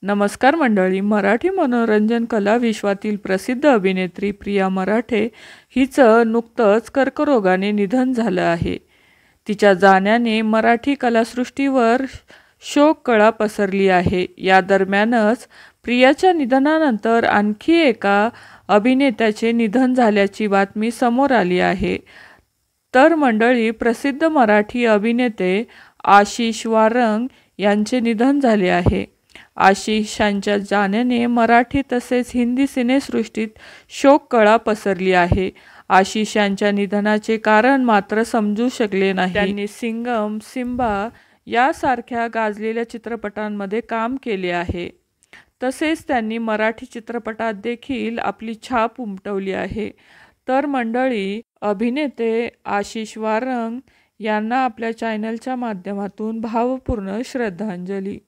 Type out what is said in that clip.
नमस्कार मंडळी. मराठी मनोरंजन कला विश्वातील प्रसिद्ध अभिनेत्री प्रिया मराठे हिचं नुकतंच कर्करोगाने निधन झालं आहे. तिच्या जाण्याने मराठी कलासृष्टीवर शोककळा पसरली आहे. या दरम्यानच प्रियाच्या निधनानंतर आणखी एका अभिनेत्याचे निधन झाल्याची बातमी समोर आली आहे. तर मंडळी, प्रसिद्ध मराठी अभिनेते आशिष वारंग यांचे निधन झाले आहे. आशिषांच्या जाण्याने मराठी तसेच हिंदी सिनेसृष्टीत शोककळा पसरली आहे. आशिष यांच्या निधनाचे कारण मात्र समजू शकले नाही. त्यांनी सिंघम, सिम्बा यासारख्या गाजलेल्या चित्रपटांमध्ये काम केले आहे. तसेच त्यांनी मराठी चित्रपटात देखील आपली छाप उमटवली आहे. तर मंडळी, अभिनेते आशिष वारंग यांना आपल्या चॅनलच्या माध्यमातून भावपूर्ण श्रद्धांजली.